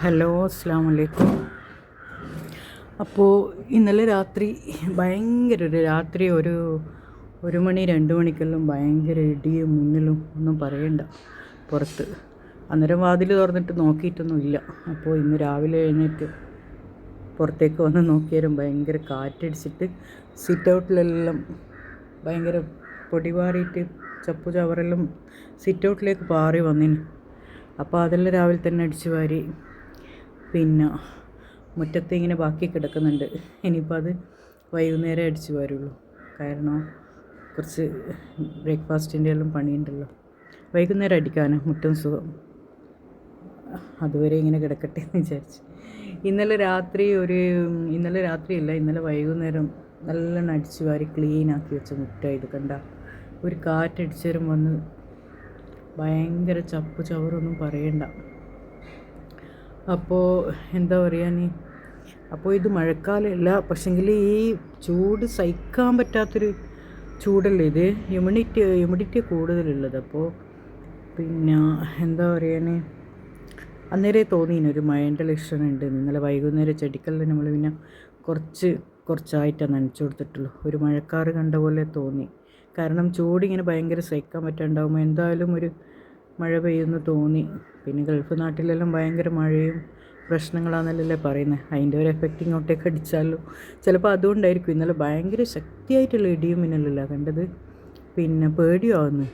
Hello, അസ്സാം വലൈക്കും. അപ്പോൾ ഇന്നലെ രാത്രി രാത്രി ഒരു മണി 2 മണിക്കെല്ലാം ഭയങ്കര ഇടിയും മിന്നലും ഒന്നും പറയണ്ട പുറത്ത്. അന്നേരം വാതിൽ തുറന്നിട്ട് നോക്കിയിട്ടൊന്നുമില്ല. അപ്പോൾ ഇന്ന് രാവിലെ എഴുന്നേറ്റ് പുറത്തേക്ക് വന്ന് നോക്കിയാലും ഭയങ്കര കാറ്റടിച്ചിട്ട് സിറ്റ് ഔട്ടിലെല്ലാം ഭയങ്കര പൊടിപാറിയിട്ട് ചപ്പു ചവറെല്ലാം സിറ്റ് ഔട്ടിലേക്ക് പാറി വന്നിന്. അപ്പോൾ അതെല്ലാം രാവിലെ തന്നെ അടിച്ചു വാരി. പിന്നെ മുറ്റത്ത് ഇങ്ങനെ ബാക്കി കിടക്കുന്നുണ്ട്. ഇനിയിപ്പോൾ അത് വൈകുന്നേരം അടിച്ചു വരുള്ളൂ. കാരണം കുറച്ച് ബ്രേക്ക്ഫാസ്റ്റിൻ്റെ എല്ലാം പണിയുണ്ടല്ലോ. വൈകുന്നേരം അടിക്കാനും മുറ്റം സുഖം. അതുവരെ ഇങ്ങനെ കിടക്കട്ടെ എന്ന് വിചാരിച്ച്. ഇന്നലെ രാത്രിയല്ല, ഇന്നലെ വൈകുന്നേരം നല്ലോണം അടിച്ചു വാരി ക്ലീനാക്കി വെച്ച മുറ്റം. ഇത് കണ്ട ഒരു കാറ്റടിച്ചേരും വന്ന് ഭയങ്കര ചപ്പു ചവറൊന്നും പറയണ്ട. അപ്പോൾ എന്താ പറയുക, അപ്പോൾ ഇത് മഴക്കാലമല്ല, പക്ഷെങ്കിൽ ഈ ചൂട് സഹിക്കാൻ പറ്റാത്തൊരു ചൂടല്ലേ ഇത്. ഹ്യൂമിഡിറ്റി കൂടുതലുള്ളത്. അപ്പോൾ പിന്നെ എന്താ പറയുക, അന്നേരം തോന്നിയൊരു മഴേൻ്റെ ലക്ഷണമുണ്ട്. ഇന്നലെ വൈകുന്നേരം ചെടിക്കെല്ലാം നമ്മൾ പിന്നെ കുറച്ചായിട്ടാണ് നനച്ചു കൊടുത്തിട്ടുള്ളൂ. ഒരു മഴക്കാറ് കണ്ട പോലെ തോന്നി. കാരണം ചൂടിങ്ങനെ ഭയങ്കര സഹിക്കാൻ പറ്റാണ്ടാവുമ്പോൾ എന്തായാലും ഒരു മഴ പെയ്യുമെന്ന് തോന്നി. പിന്നെ ഗൾഫ് നാട്ടിലെല്ലാം ഭയങ്കര മഴയും പ്രശ്നങ്ങളാണെന്നല്ലേ പറയുന്നത്. അതിൻ്റെ ഒരു എഫക്റ്റ് ഇങ്ങോട്ടേക്ക് അടിച്ചാലോ ചിലപ്പോൾ അതുകൊണ്ടായിരിക്കും. ഇന്നലെ ഭയങ്കര ശക്തിയായിട്ടുള്ള ഇടിയും മിന്നലല്ല കണ്ടത്. പിന്നെ പേടിയാവുന്നു.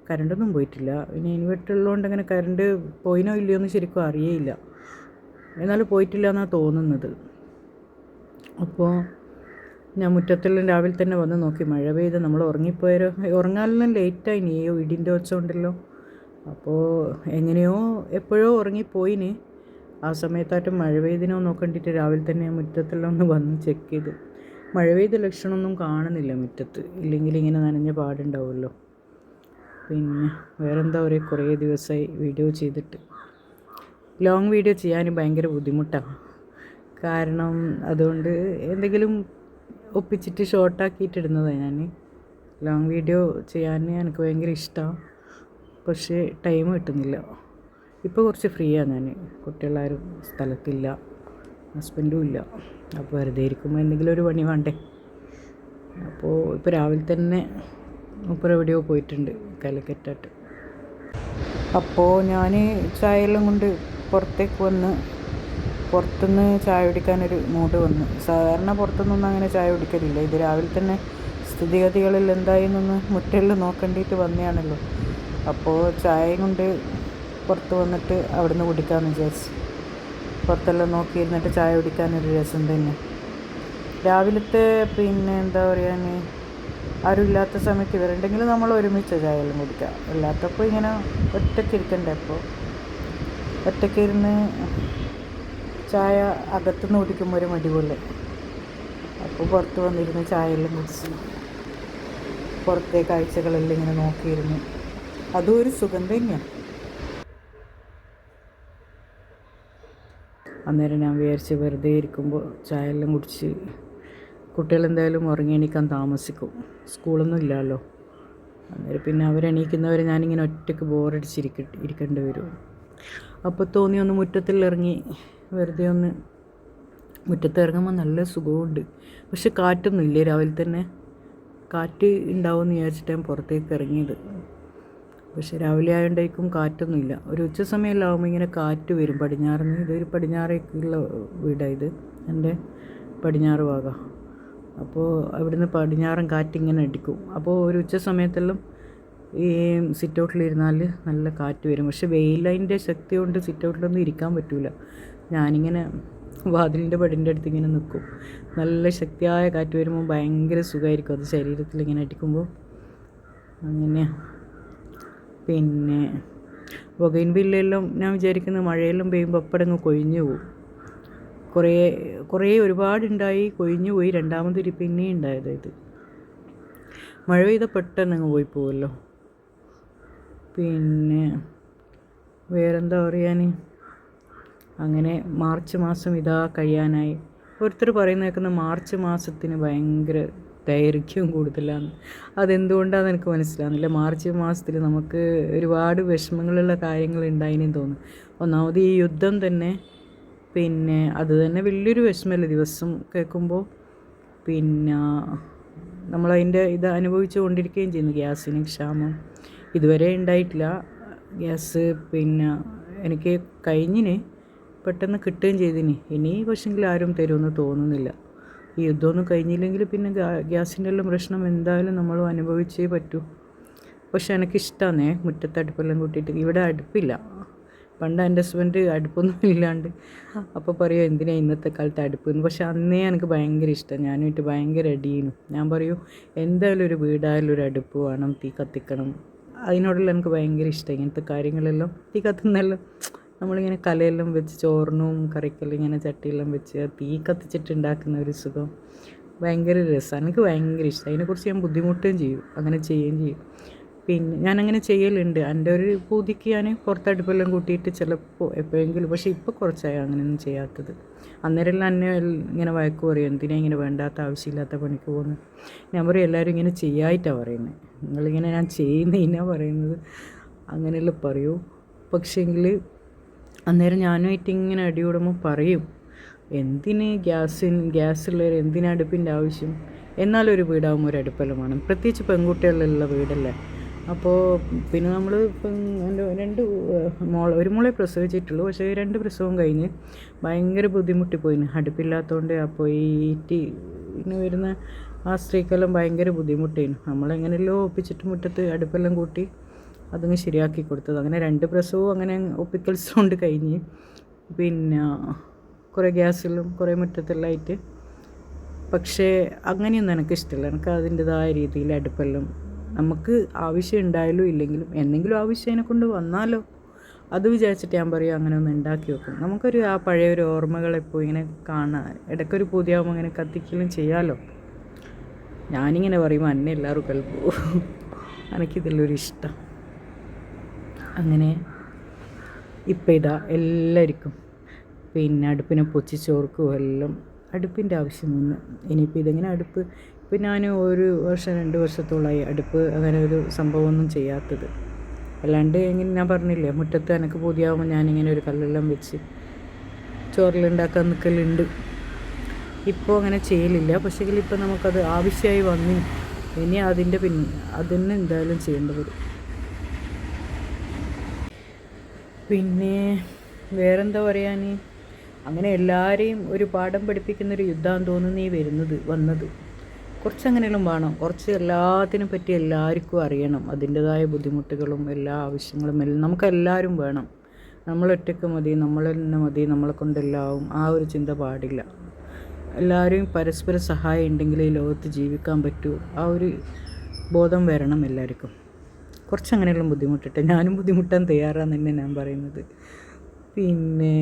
കറണ്ടൊന്നും പോയിട്ടില്ല. പിന്നെ ഇൻവെർട്ടർ ഉള്ളതുകൊണ്ട് അങ്ങനെ കറണ്ട് പോയിനോ ഇല്ലയോ എന്ന് ശരിക്കും അറിയേയില്ല. എന്നാലും പോയിട്ടില്ല എന്നാണ് തോന്നുന്നത്. അപ്പോൾ ഞാൻ മുറ്റത്തെല്ലാം രാവിലെ തന്നെ വന്ന് നോക്കി. മഴ പെയ്ത് നമ്മൾ ഉറങ്ങാനെല്ലാം ലേറ്റായിനി. ഇടിൻ്റെ ഒച്ച ഉണ്ടല്ലോ. അപ്പോൾ എപ്പോഴോ ഉറങ്ങിപ്പോയിന്. ആ സമയത്തായിട്ടും മഴ പെയ്തിനോ നോക്കണ്ടിട്ട് രാവിലെ തന്നെ മുറ്റത്തെല്ലാം ഒന്ന് വന്ന് ചെക്ക് ചെയ്ത്. മഴ പെയ്ത ലക്ഷണമൊന്നും കാണുന്നില്ല മുറ്റത്ത്. ഇല്ലെങ്കിൽ ഇങ്ങനെ നനഞ്ഞ പാടുണ്ടാവുമല്ലോ. പിന്നെ വേറെന്താ പറയുക, കുറേ ദിവസമായി വീഡിയോ ചെയ്തിട്ട്. ലോങ് വീഡിയോ ചെയ്യാൻ ഭയങ്കര ബുദ്ധിമുട്ടാണ്. കാരണം അതുകൊണ്ട് എന്തെങ്കിലും ഒപ്പിച്ചിട്ട് ഷോർട്ടാക്കിയിട്ടിടുന്നതാണ് ഞാൻ. ലോങ് വീഡിയോ ചെയ്യാൻ എനിക്ക് ഭയങ്കര ഇഷ്ടമാണ്. പക്ഷേ ടൈം കിട്ടുന്നില്ല. ഇപ്പോൾ കുറച്ച് ഫ്രീയാണ് ഞാൻ. കുട്ടികളാരും സ്ഥലത്തില്ല, ഹസ്ബൻഡും ഇല്ല. അപ്പോൾ വെറുതെ ഇരിക്കുമ്പോൾ എന്തെങ്കിലും ഒരു പണി വേണ്ടേ. അപ്പോൾ ഇപ്പോൾ രാവിലെ തന്നെ എവിടെയോ പോയിട്ടുണ്ട് കാലിക്കറ്റായിട്ട്. അപ്പോൾ ഞാൻ ചായയെല്ലാം കൊണ്ട് പുറത്തേക്ക് വന്ന് പുറത്തുനിന്ന് ചായ കുടിക്കാനൊരു മൂഡ് വന്നു. സാധാരണ പുറത്തുനിന്നൊന്നും അങ്ങനെ ചായ കുടിക്കലില്ല. ഇത് രാവിലെ തന്നെ സ്ഥിതിഗതികളിൽ എന്തായെന്നൊന്ന് മുറ്റെല്ലാം നോക്കേണ്ടിയിട്ട് വന്നതാണല്ലോ. അപ്പോൾ ചായയും കൊണ്ട് പുറത്ത് വന്നിട്ട് അവിടുന്ന് കുടിക്കാമെന്ന് വിചാരിച്ചു. പുറത്തെല്ലാം നോക്കിയിരുന്നിട്ട് ചായ കുടിക്കാനൊരു രസം തന്നെ. രാവിലത്തെ പിന്നെ എന്താ പറയുക, ആരും ഇല്ലാത്ത സമയത്ത് ഇവരുണ്ടെങ്കിൽ നമ്മൾ ഒരുമിച്ച് ചായ എല്ലാം കുടിക്കാം. അല്ലാത്തപ്പോൾ ഇങ്ങനെ ഒറ്റയ്ക്ക് ഇരിക്കണ്ടേ. അപ്പോൾ ഒറ്റയ്ക്ക് ഇരുന്ന് ചായ അകത്തുനിന്ന് കുടിക്കുമ്പോൾ ഒരു മടി പോലെ. അപ്പോൾ പുറത്ത് വന്നിരുന്ന് ചായയെല്ലാം കുടിച്ച് പുറത്തെ കാഴ്ചകളെല്ലാം ഇങ്ങനെ നോക്കിയിരുന്നു. അതും ഒരു സുഖം തന്നെയാണ്. അന്നേരം ഞാൻ വിചാരിച്ച് വെറുതെ ഇരിക്കുമ്പോൾ ചായയെല്ലാം കുടിച്ച്, കുട്ടികളെന്തായാലും ഉറങ്ങി എണീക്കാൻ താമസിക്കും, സ്കൂളൊന്നും ഇല്ലല്ലോ. അന്നേരം പിന്നെ അവരെണീക്കുന്നവരെ ഞാനിങ്ങനെ ഒറ്റയ്ക്ക് ഇരിക്കേണ്ടി വരും. അപ്പോൾ തോന്നി ഒന്ന് മുറ്റത്തിലിറങ്ങി വെറുതെ ഒന്ന്. മുറ്റത്ത് ഇറങ്ങുമ്പോൾ നല്ല സുഖമുണ്ട്. പക്ഷെ കാറ്റൊന്നും ഇല്ലേ. രാവിലെ തന്നെ കാറ്റ് ഉണ്ടാവുമെന്ന് വിചാരിച്ചിട്ടാണ് പുറത്തേക്ക് ഇറങ്ങിയത്. പക്ഷെ രാവിലെ ആയതുകൊണ്ടായിരിക്കും കാറ്റൊന്നുമില്ല. ഒരു ഉച്ച സമയമെല്ലാം ആകുമ്പോൾ ഇങ്ങനെ കാറ്റ് വരും പടിഞ്ഞാറിന്. ഇതൊരു പടിഞ്ഞാറേക്കുള്ള വീടാണ് ഇത്, എൻ്റെ പടിഞ്ഞാറ് ഭാഗം. അപ്പോൾ അവിടുന്ന് പടിഞ്ഞാറൻ കാറ്റിങ്ങനെ അടിക്കും. അപ്പോൾ ഒരു ഉച്ച സമയത്തെല്ലാം ഈ സിറ്റ് ഔട്ടിലിരുന്നാൽ നല്ല കാറ്റ് വരും. പക്ഷെ വെയിലതിൻ്റെ ശക്തി കൊണ്ട് സിറ്റ് ഔട്ടിലൊന്നും ഇരിക്കാൻ പറ്റില്ല. ഞാനിങ്ങനെ വാതിലിൻ്റെ പടിൻ്റെ അടുത്ത് ഇങ്ങനെ നിൽക്കും. നല്ല ശക്തിയായ കാറ്റ് വരുമ്പോൾ ഭയങ്കര സുഖമായിരിക്കും അത് ശരീരത്തിൽ ഇങ്ങനെ അടിക്കുമ്പോൾ. അങ്ങനെയാണ്. പിന്നെ ബൊഗൈൻവില്ലയെല്ലാം ഞാൻ വിചാരിക്കുന്നത് മഴയെല്ലാം പെയ്യുമ്പോൾ അപ്പടങ്ങ് കൊഴിഞ്ഞു പോകും. കുറേ ഒരുപാടുണ്ടായി കൊഴിഞ്ഞു പോയി. രണ്ടാമതൊരു പിന്നെയും ഉണ്ടായത് ഇത്. മഴ പെയ്ത പെട്ടെന്ന് അങ്ങ് പോയി പോകുമല്ലോ. പിന്നെ വേറെന്താ പറയാൻ, അങ്ങനെ മാർച്ച് മാസം ഇതാ കഴിയാനായി. ഓരോരുത്തർ പറയുന്ന കേൾക്കുന്ന മാർച്ച് മാസത്തിന് ഭയങ്കര ദൈർഘ്യം കൂടുതലാണ്. അതെന്തുകൊണ്ടാണെന്ന് എനിക്ക് മനസ്സിലാകുന്നില്ല. മാർച്ച് മാസത്തിൽ നമുക്ക് ഒരുപാട് വിഷമങ്ങളുള്ള കാര്യങ്ങൾ ഉണ്ടായിനെന്ന് തോന്നുന്നു. ഒന്നാമത് ഈ യുദ്ധം തന്നെ പിന്നെ അത് തന്നെ വലിയൊരു വിഷമമല്ലേ ദിവസം കേൾക്കുമ്പോൾ. പിന്നെ നമ്മളതിൻ്റെ ഇത് അനുഭവിച്ചു കൊണ്ടിരിക്കുകയും ചെയ്യുന്നു. ഗ്യാസിന് ക്ഷാമം ഇതുവരെ ഉണ്ടായിട്ടില്ല. ഗ്യാസ് പിന്നെ എനിക്ക് കഴിഞ്ഞിന്, പെട്ടെന്ന് കിട്ടുകയും ചെയ്തിന്. ഇനി പക്ഷെങ്കിൽ ആരും തരുമെന്ന് തോന്നുന്നില്ല. ഈ യുദ്ധമൊന്നും കഴിഞ്ഞില്ലെങ്കിൽ പിന്നെ ഗ്യാസിൻ്റെ എല്ലാം പ്രശ്നം എന്തായാലും നമ്മളും അനുഭവിച്ചേ പറ്റൂ. പക്ഷെ എനിക്കിഷ്ടമാണേ മുറ്റത്ത് അടുപ്പെല്ലാം കൂട്ടിയിട്ട്. ഇവിടെ അടുപ്പില്ല. പണ്ട് എൻ്റെ ഹസ്ബൻഡ് അടുപ്പൊന്നും ഇല്ലാണ്ട് അപ്പോൾ പറയും എന്തിനാ ഇന്നത്തെ കാലത്ത് അടുപ്പെന്ന്. പക്ഷെ അന്നേ എനിക്ക് ഭയങ്കര ഇഷ്ടം. ഞാനുമായിട്ട് ഭയങ്കര അടിയുന്നു. ഞാൻ പറയൂ എന്തായാലും ഒരു വീടായാലും ഒരു അടുപ്പ് വേണം, തീ കത്തിക്കണം. അതിനോടുള്ള എനിക്ക് ഭയങ്കര ഇഷ്ടം. ഇങ്ങനത്തെ കാര്യങ്ങളെല്ലാം തീ കത്തുന്നെല്ലാം നമ്മളിങ്ങനെ കലയെല്ലാം വെച്ച് ചോറിനും കറിക്കെല്ലാം ഇങ്ങനെ ചട്ടിയെല്ലാം വെച്ച് തീ കത്തിച്ചിട്ട് ഉണ്ടാക്കുന്ന ഒരു സുഖം ഭയങ്കര രസമാണ്. എനിക്ക് ഭയങ്കര ഇഷ്ടം. അതിനെക്കുറിച്ച് ഞാൻ ബുദ്ധിമുട്ടുകയും ചെയ്യും, അങ്ങനെ ചെയ്യുകയും ചെയ്യും. പിന്നെ ഞാനങ്ങനെ ചെയ്യലുണ്ട്. എൻ്റെ ഒരു പൂതിക്ക് ഞാൻ പുറത്തടുപ്പെല്ലാം കൂട്ടിയിട്ട് ചിലപ്പോൾ എപ്പോഴെങ്കിലും. പക്ഷേ ഇപ്പോൾ കുറച്ചായി അങ്ങനെയൊന്നും ചെയ്യാത്തത്. അന്നേരമെല്ലാം എന്നെ ഇങ്ങനെ വഴക്ക് പറയും, എന്തിനാ ഇങ്ങനെ വേണ്ടാത്ത ആവശ്യമില്ലാത്ത പണിക്ക് പോകുന്നത്. ഞാൻ പറയും എല്ലാവരും ഇങ്ങനെ ചെയ്യായിട്ടാണ് പറയുന്നത്, നിങ്ങളിങ്ങനെ ഞാൻ ചെയ്യുന്നതിനാണ് പറയുന്നത്, അങ്ങനെയെല്ലാം പറയൂ. പക്ഷേങ്കിൽ അന്നേരം ഞാനുമായിട്ട് ഇങ്ങനെ അടികൂടുമ്പോൾ പറയും, എന്തിന് ഗ്യാസുള്ളവർ എന്തിനാ അടുപ്പിൻ്റെ ആവശ്യം. എന്നാലും ഒരു വീടാകുമ്പോൾ ഒരു അടുപ്പെല്ലാം വേണം, പ്രത്യേകിച്ച് പെൺകുട്ടികളുള്ള വീടല്ലേ. അപ്പോൾ പിന്നെ നമ്മൾ ഇപ്പം എൻ്റെ ഒരു മോളെ പ്രസവിച്ചിട്ടുള്ളൂ. പക്ഷേ 2 പ്രസവം കഴിഞ്ഞ് ഭയങ്കര ബുദ്ധിമുട്ടിപ്പോയിന് അടുപ്പില്ലാത്തതുകൊണ്ട്. അപ്പോൾ ഇനി വരുന്ന ആ സ്ത്രീക്കെല്ലാം ഭയങ്കര ബുദ്ധിമുട്ടായിരുന്നു. നമ്മളെങ്ങനെയല്ലോ ഒപ്പിച്ചിട്ട് മുറ്റത്ത് അടുപ്പെല്ലാം കൂട്ടി അതങ്ങ് ശരിയാക്കി കൊടുത്തത്. അങ്ങനെ 2 പ്രസവവും അങ്ങനെ ഒപ്പിക്കൽസ് കൊണ്ട് കഴിഞ്ഞ്. പിന്നെ കുറേ ഗ്യാസിലും കുറേ മുറ്റത്തെല്ലാം ആയിട്ട്. പക്ഷേ അങ്ങനെയൊന്നും എനിക്കിഷ്ടമില്ല. എനിക്ക് അതിൻ്റെതായ രീതിയിൽ അടുപ്പെല്ലാം നമുക്ക് ആവശ്യം ഉണ്ടായാലും ഇല്ലെങ്കിലും എന്തെങ്കിലും ആവശ്യം അതിനെ കൊണ്ട് വന്നാലോ അത് വിചാരിച്ചിട്ട് ഞാൻ പറയും അങ്ങനെ ഒന്ന് ഉണ്ടാക്കി വെക്കും. നമുക്കൊരു ആ പഴയ ഒരു ഓർമ്മകളെപ്പോൾ ഇങ്ങനെ കാണാൻ ഇടയ്ക്കൊരു പുതിയാകുമ്പോൾ അങ്ങനെ കത്തിക്കലും ചെയ്യാമല്ലോ. ഞാനിങ്ങനെ പറയുമ്പോൾ എന്നെ എല്ലാവരും കേൾക്കും. എനിക്കിതെല്ലൊരു ഇഷ്ടം. അങ്ങനെ ഇപ്പം ഇതാ എല്ലാവർക്കും പിന്നെ അടുപ്പിനെ പൊച്ചിച്ചോർക്കും എല്ലാം അടുപ്പിൻ്റെ ആവശ്യം വന്നു. ഇനിയിപ്പോൾ ഇതെങ്ങനെ അടുപ്പ് ഇപ്പം ഞാൻ 1 വർഷം 2 വർഷത്തോളമായി അടുപ്പ് അങ്ങനെ ഒരു സംഭവമൊന്നും ചെയ്യാത്തത്. അല്ലാണ്ട് ഇങ്ങനെ ഞാൻ പറഞ്ഞില്ലേ മുറ്റത്ത് എനിക്ക് പുതിയാകുമ്പോൾ ഞാനിങ്ങനെ ഒരു കല്ലെല്ലാം വെച്ച് ചോറിലുണ്ടാക്കാൻ നിൽക്കലുണ്ട്. ഇപ്പോൾ അങ്ങനെ ചെയ്യലില്ല. പക്ഷേ ഇപ്പം നമുക്കത് ആവശ്യമായി വന്നു. ഇനി അതിന് എന്തായാലും ചെയ്യേണ്ടി വരും. പിന്നെ വേറെന്താ പറയാൻ, അങ്ങനെ എല്ലാവരെയും ഒരു പാഠം പഠിപ്പിക്കുന്നൊരു യുദ്ധമാണെന്ന് തോന്നുന്നു വന്നത്. കുറച്ചങ്ങനെയെല്ലാം വേണം. കുറച്ച് എല്ലാത്തിനും പറ്റി എല്ലാവർക്കും അറിയണം. അതിൻ്റെതായ ബുദ്ധിമുട്ടുകളും എല്ലാ ആവശ്യങ്ങളും എല്ലാം നമുക്കെല്ലാവരും വേണം. നമ്മളൊറ്റയ്ക്ക് മതി, നമ്മൾ തന്നെ മതി, നമ്മളെ കൊണ്ടെല്ലാവും, ആ ഒരു ചിന്ത പാടില്ല. എല്ലാവരും പരസ്പര സഹായം ഉണ്ടെങ്കിൽ ഈ ലോകത്ത് ജീവിക്കാൻ പറ്റൂ. ആ ഒരു ബോധം വരണം എല്ലാവർക്കും. കുറച്ചങ്ങനെയെല്ലാം ബുദ്ധിമുട്ടിട്ട് ഞാനും ബുദ്ധിമുട്ടാൻ തയ്യാറാന്ന് തന്നെ ഞാൻ പറയുന്നത്. പിന്നെ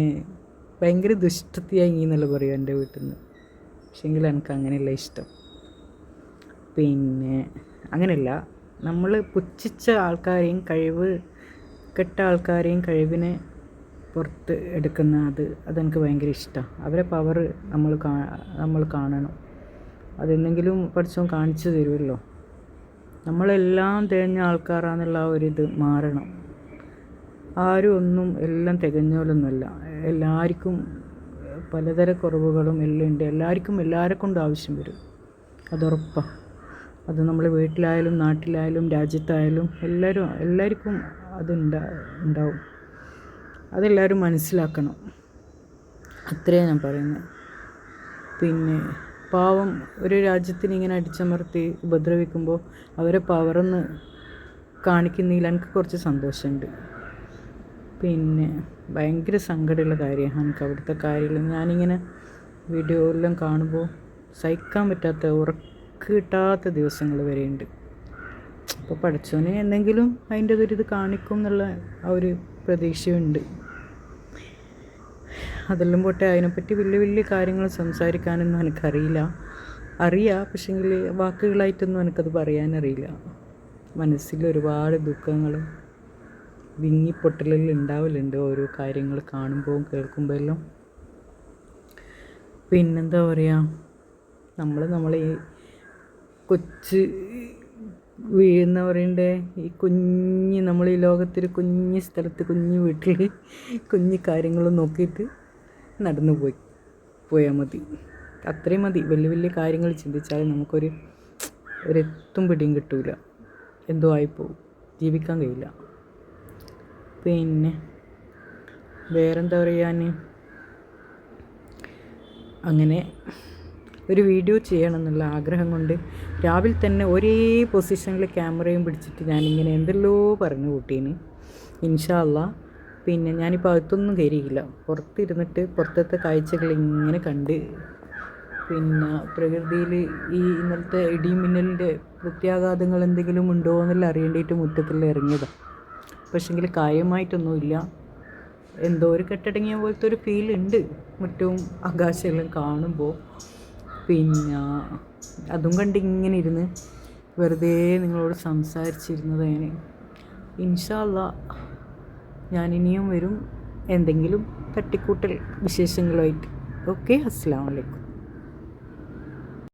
ഭയങ്കര ദുഷ്ടത്തിയായി എന്നല്ല പറയും എൻ്റെ വീട്ടിൽ നിന്ന്. പക്ഷേങ്കിൽ എനിക്ക് അങ്ങനെയല്ല ഇഷ്ടം. പിന്നെ അങ്ങനെയല്ല, നമ്മൾ പുച്ഛിച്ച ആൾക്കാരെയും കെട്ട ആൾക്കാരെയും കഴിവിനെ പുറത്ത് എടുക്കുന്ന അതെനിക്ക് ഭയങ്കര ഇഷ്ടമാണ്. അവരെ പവർ നമ്മൾ കാണണം. അതെന്തെങ്കിലും പഠിച്ചവൻ കാണിച്ചു തരുമല്ലോ. നമ്മളെല്ലാം തികഞ്ഞ ആൾക്കാരാണെന്നുള്ള ആ ഒരിത് മാറണം. ആരും ഒന്നും എല്ലാം തികഞ്ഞോലൊന്നുമല്ല. എല്ലാവർക്കും പലതര കുറവുകളും എല്ലാം ഉണ്ട്. എല്ലാവർക്കും എല്ലാവരെ കൊണ്ടും ആവശ്യം വരും, അതുറപ്പാണ്. അത് നമ്മൾ വീട്ടിലായാലും നാട്ടിലായാലും രാജ്യത്തായാലും എല്ലാവർക്കും ഉണ്ടാവും. അതെല്ലാവരും മനസ്സിലാക്കണം. അത്രയാണ് ഞാൻ പറയുന്നത്. പിന്നെ പാവം ഒരു രാജ്യത്തിന് ഇങ്ങനെ അടിച്ചമർത്തി ഉപദ്രവിക്കുമ്പോൾ അവരെ പവറൊന്ന് കാണിക്കുന്നതിൽ എനിക്ക് കുറച്ച് സന്തോഷമുണ്ട്. പിന്നെ ഭയങ്കര സങ്കടമുള്ള കാര്യമാണ് എനിക്ക് അവിടുത്തെ കാര്യങ്ങൾ. ഞാനിങ്ങനെ വീഡിയോ എല്ലാം കാണുമ്പോൾ സഹിക്കാൻ പറ്റാത്ത കിട്ടാത്ത ദിവസങ്ങൾ വരെയുണ്ട്. അപ്പോൾ പഠിച്ചവന് എന്തെങ്കിലും അതിൻ്റെ ഇത് കാണിക്കും എന്നുള്ള ആ ഒരു പ്രതീക്ഷയുണ്ട്. അതെല്ലാം പോട്ടെ, അതിനെപ്പറ്റി വലിയ വലിയ കാര്യങ്ങൾ സംസാരിക്കാനൊന്നും എനിക്കറിയില്ല. പക്ഷേങ്കിൽ വാക്കുകളായിട്ടൊന്നും എനിക്കത് പറയാനറിയില്ല. മനസ്സിൽ ഒരുപാട് ദുഃഖങ്ങളും വിങ്ങിപ്പൊട്ടലെല്ലാം ഉണ്ടാവലുണ്ട് ഓരോ കാര്യങ്ങൾ കാണുമ്പോൾ കേൾക്കുമ്പോൾ എല്ലാം. പിന്നെന്താ പറയുക, നമ്മൾ ഈ കൊച്ച് വീഴുന്ന പറയണ്ടേ, ഈ നമ്മൾ ഈ ലോകത്തൊരു കുഞ്ഞ് സ്ഥലത്ത് കുഞ്ഞ് വീട്ടിൽ കുഞ്ഞ് കാര്യങ്ങളും നോക്കിയിട്ട് നടന്നു പോയാൽ മതി. അത്രയും മതി. വലിയ വലിയ കാര്യങ്ങൾ ചിന്തിച്ചാൽ ഒരെത്തും പിടിയും കിട്ടൂല. എന്തോ ആയിപ്പോവും, ജീവിക്കാൻ കഴിയില്ല. പിന്നെ വേറെന്താ പറയാൻ, അങ്ങനെ ഒരു വീഡിയോ ചെയ്യണം എന്നുള്ള ആഗ്രഹം കൊണ്ട് രാവിലെ തന്നെ ഒരേ പൊസിഷനിൽ ക്യാമറയും പിടിച്ചിട്ട് ഞാനിങ്ങനെ എന്തെല്ലോ പറഞ്ഞു കൂട്ടീന്. ഇൻഷാ അള്ളാ പിന്നെ ഞാനിപ്പോൾ അകത്തൊന്നും കയറിയില്ല, പുറത്തിരുന്നിട്ട് പുറത്തത്തെ കാഴ്ചകൾ ഇങ്ങനെ കണ്ട്, പിന്നെ പ്രകൃതിയിൽ ഈ ഇന്നലത്തെ ഇടിമിന്നലിൻ്റെ പ്രത്യാഘാതങ്ങൾ എന്തെങ്കിലും ഉണ്ടോ എന്നെല്ലാം അറിയേണ്ടിയിട്ട് മുറ്റത്തെല്ലാം ഇറങ്ങിയതാണ്. പക്ഷേങ്കിൽ കാര്യമായിട്ടൊന്നുമില്ല. എന്തോ ഒരു കെട്ടടങ്ങിയ പോലത്തെ ഒരു ഫീൽ ഉണ്ട് മുറ്റവും ആകാശമെല്ലാം കാണുമ്പോൾ. പിന്നെ അതും കണ്ട് ഇങ്ങനെ ഇരുന്ന് വെറുതെ നിങ്ങളോട് സംസാരിച്ചിരുന്നതാണ്. ഇൻഷാ അള്ളാ ഞാനിനിയും വരും എന്തെങ്കിലും തട്ടിക്കൂട്ടൽ വിശേഷങ്ങളുമായിട്ട്. ഓക്കെ, അസ്സലാമു അലൈക്കും.